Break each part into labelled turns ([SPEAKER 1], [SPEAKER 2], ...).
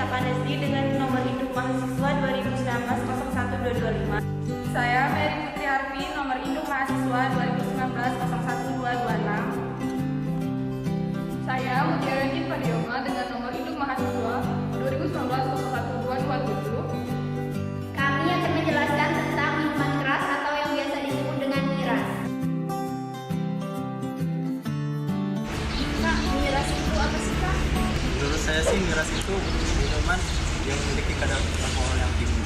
[SPEAKER 1] Sapandesti dengan nomor induk mahasiswa 2019 01225.
[SPEAKER 2] Saya Mary Putri Harfi, nomor induk mahasiswa 2019 01226. Saya Mutiara Ringgit Padioma dengan nomor induk mahasiswa 2019 01227.
[SPEAKER 3] Kami akan menjelaskan tentang minuman keras atau yang biasa disebut dengan miras. Kak, miras itu apa sih, Kak?
[SPEAKER 4] Menurut saya sih miras itu minuman yang memiliki kadar alkohol yang tinggi.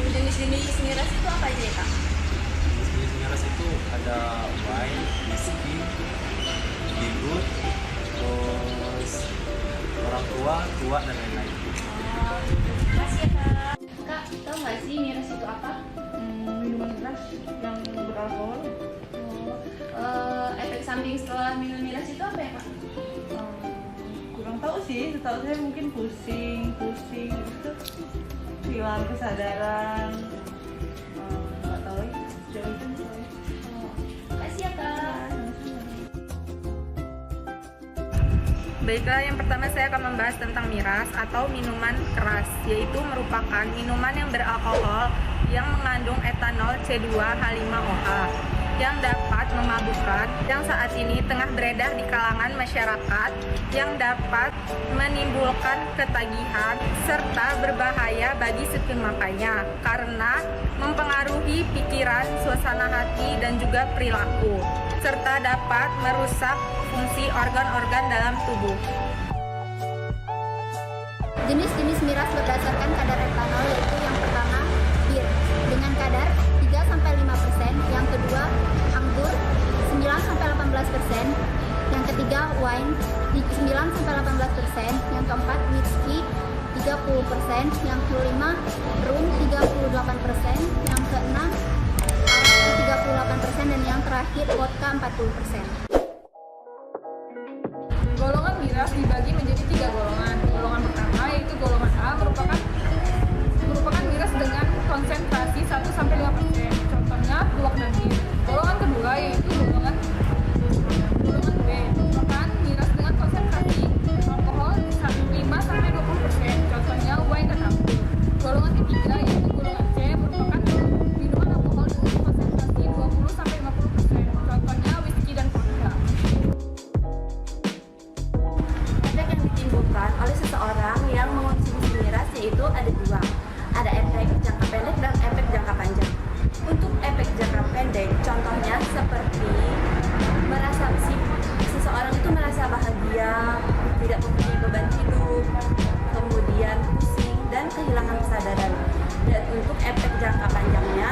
[SPEAKER 3] Jenis-jenis miras itu apa aja ya, Kak?
[SPEAKER 4] Jenis miras itu ada wine, whisky, bigut, terus orang tua dan lain-lain.
[SPEAKER 3] Makasih ya, Kak. Kak, tahu nggak sih miras itu apa?
[SPEAKER 2] Minuman keras yang beralkohol.
[SPEAKER 3] Efek samping setelah minum miras itu apa ya, Kak?
[SPEAKER 2] Kurang tahu sih, setahu saya mungkin pusing itu hilang kesadaran. Nggak tahu ya, sejauh itu.
[SPEAKER 3] Makasih ya, Kak.
[SPEAKER 5] Baiklah, yang pertama saya akan membahas tentang miras atau minuman keras, yaitu merupakan minuman yang beralkohol yang mengandung etanol C2H5OH yang dapat memabukkan, yang saat ini tengah beredar di kalangan masyarakat, yang dapat menimbulkan ketagihan serta berbahaya bagi si pemakainya karena mempengaruhi pikiran, suasana hati, dan juga perilaku, serta dapat merusak fungsi organ-organ dalam tubuh.
[SPEAKER 3] Jenis-jenis miras berdasarkan kadar etanol yaitu yang pertama bir dengan kadar 3-5%, yang kedua anggur 9-18%, yang ketiga wine 9-18%, yang keempat whisky 30%, yang kelima rum 38%, yang keenam arak 38%, dan yang terakhir vodka 40%.
[SPEAKER 2] Golongan miras dibagi menjadi 3 golongan. Golongan pertama yaitu golongan A merupakan miras dengan konsentrasi 1-5%. Contohnya luwak dan bir. Golongan kedua yaitu golongan B merupakan miras dengan konsentrasi alkohol 5-20%. Contohnya wine dan anggur. Golongan ketiga yaitu golongan C merupakan minuman alkohol dengan konsentrasi 20-50%. Contohnya whisky dan vodka.
[SPEAKER 1] Efek yang ditimbulkan oleh seseorang yang mengonsumsi miras yaitu ada dua. Ada efek jangka pendek dan efek jangka panjang. Untuk efek jangka pendek, contohnya seperti seseorang itu merasa bahagia, tidak mempunyai beban hidup, kemudian pusing dan kehilangan kesadaran. Dan untuk efek jangka panjangnya,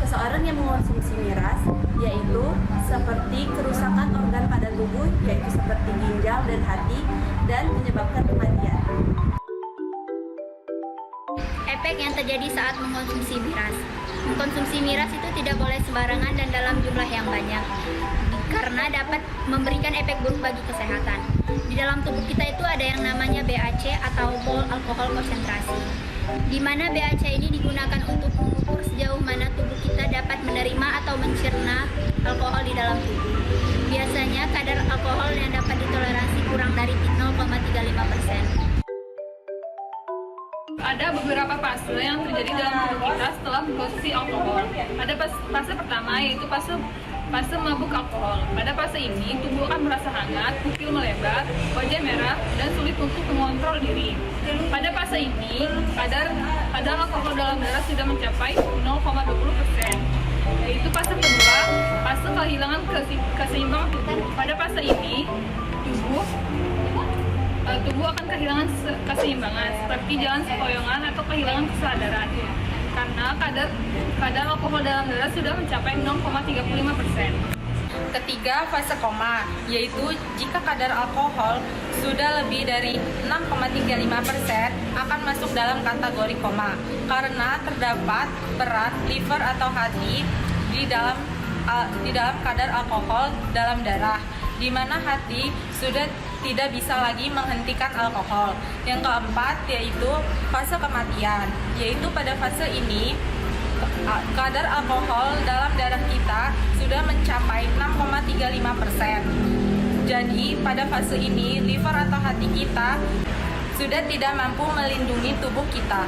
[SPEAKER 1] seseorang yang mengonsumsi miras yaitu seperti kerusakan organ pada tubuh, yaitu seperti ginjal dan hati, dan menyebabkan kematian.
[SPEAKER 3] Efek yang terjadi saat mengkonsumsi miras. Mengkonsumsi miras itu tidak boleh sembarangan dan dalam jumlah yang banyak, karena dapat memberikan efek buruk bagi kesehatan. Di dalam tubuh kita itu ada yang namanya BAC atau bol alkohol konsentrasi, di mana BAC ini digunakan untuk mengukur sejauh mana tubuh kita dapat menerima atau mencerna alkohol di dalam tubuh. Biasanya kadar alkohol yang dapat ditoleransi kurang dari 0,35%.
[SPEAKER 2] Ada beberapa fase yang terjadi dalam tubuh kita setelah mengkonsumsi alkohol. Ada fase pertama yaitu fase mabuk alkohol. Pada fase ini tubuh akan merasa hangat, pupil melebar, wajah merah, dan sulit untuk mengontrol diri. Pada fase ini kadar alkohol dalam darah sudah mencapai 0,20%. Yaitu fase kedua, fase kehilangan keseimbangan tubuh. Pada fase ini tubuh akan kehilangan keseimbangan seperti jalan sempoyongan atau kehilangan kesadaran karena kadar alkohol dalam darah sudah mencapai 0,35%.
[SPEAKER 5] Ketiga, fase koma, yaitu jika kadar alkohol sudah lebih dari 6,35% akan masuk dalam kategori koma karena terdapat peran liver atau hati di dalam kadar alkohol dalam darah, di mana hati sudah tidak bisa lagi menghentikan alkohol. Yang keempat yaitu fase kematian, yaitu pada fase ini kadar alkohol dalam darah kita sudah mencapai 6,35%. Jadi pada fase ini liver atau hati kita sudah tidak mampu melindungi tubuh kita.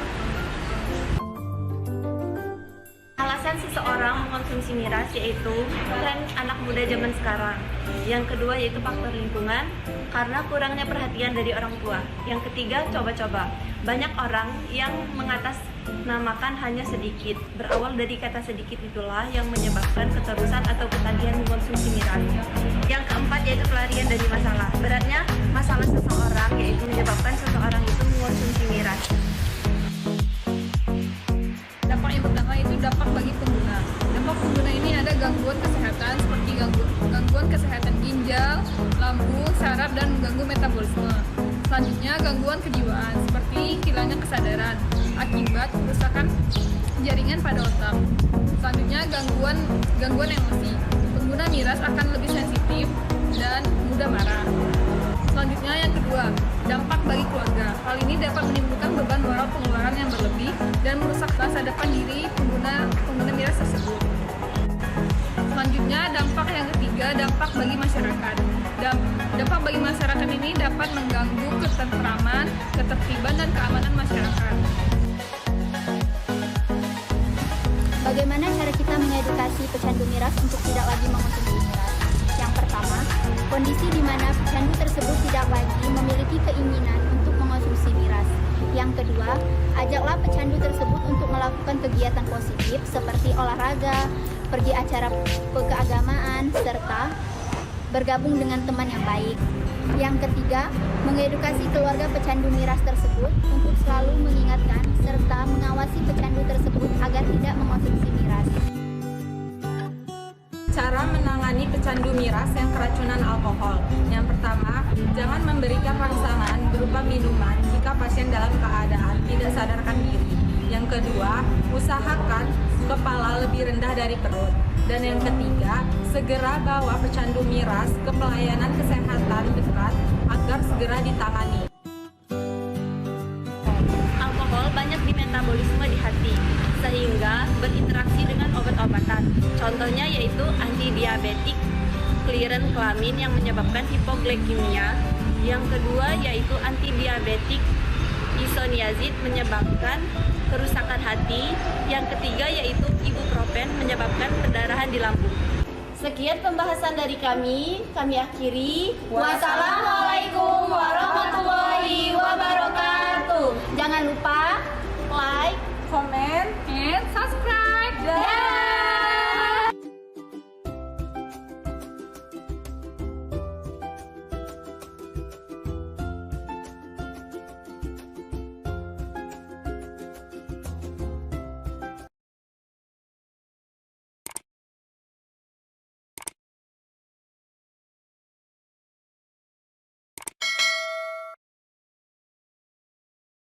[SPEAKER 1] Alasan seseorang mengkonsumsi miras yaitu tren anak muda zaman sekarang. Yang kedua yaitu faktor lingkungan, karena kurangnya perhatian dari orang tua. Yang ketiga, coba-coba. Banyak orang yang mengatasnamakan hanya sedikit. Berawal dari kata sedikit itulah yang menyebabkan keterusan atau ketagihan mengkonsumsi miras. Yang keempat yaitu pelarian dari masalah. Beratnya masalah seseorang yaitu menyebabkan seseorang itu mengkonsumsi miras.
[SPEAKER 2] Dampak yang pertama itu dampak bagi pengguna. Dampak pengguna ini ada gangguan kesehatan seperti gangguan kesehatan ginjal, lambung, saraf, dan mengganggu metabolisme. Selanjutnya gangguan kejiwaan seperti hilangnya kesadaran akibat kerusakan jaringan pada otak. Selanjutnya gangguan emosi. Pengguna miras akan lebih sensitif dan mudah marah. Selanjutnya yang kedua, dampak bagi keluarga. Hal ini dapat menimbulkan beban moral pengeluaran yang berlebih dan merusak masa depan diri pengguna miras tersebut. Selanjutnya dampak yang ketiga, dampak bagi masyarakat. Dampak bagi masyarakat ini dapat mengganggu ketentraman, ketertiban, dan keamanan masyarakat.
[SPEAKER 3] Bagaimana cara kita mengedukasi pecandu miras untuk tidak lagi mengonsumsi miras? Yang pertama, kondisi di mana pecandu tersebut tidak lagi memiliki keinginan untuk mengonsumsi miras. Yang kedua, ajaklah pecandu tersebut untuk melakukan kegiatan positif seperti olahraga, pergi acara keagamaan, serta bergabung dengan teman yang baik. Yang ketiga, mengedukasi keluarga pecandu miras tersebut untuk selalu mengingatkan serta mengawasi pecandu tersebut agar tidak mengonsumsi miras.
[SPEAKER 5] Cara menangani pecandu miras yang keracunan alkohol. Yang pertama, jangan memberikan rangsangan berupa minuman jika pasien dalam keadaan tidak sadarkan diri. Yang kedua, usahakan kepala lebih rendah dari perut. Dan yang ketiga, segera bawa pecandu miras ke pelayanan kesehatan dekat agar segera ditangani.
[SPEAKER 1] Alkohol banyak di metabolisme di hati, sehingga berinteraksi dengan obat-obatan. Contohnya yaitu antidiabetik, clearance kelamin yang menyebabkan hipoglikemia. Yang kedua yaitu antidiabetik isoniazid menyebabkan kerusakan hati. Yang ketiga yaitu ibuprofen menyebabkan pendarahan di lambung. Sekian pembahasan dari kami akhiri. Wassalamualaikum warahmatullahi wabarakatuh.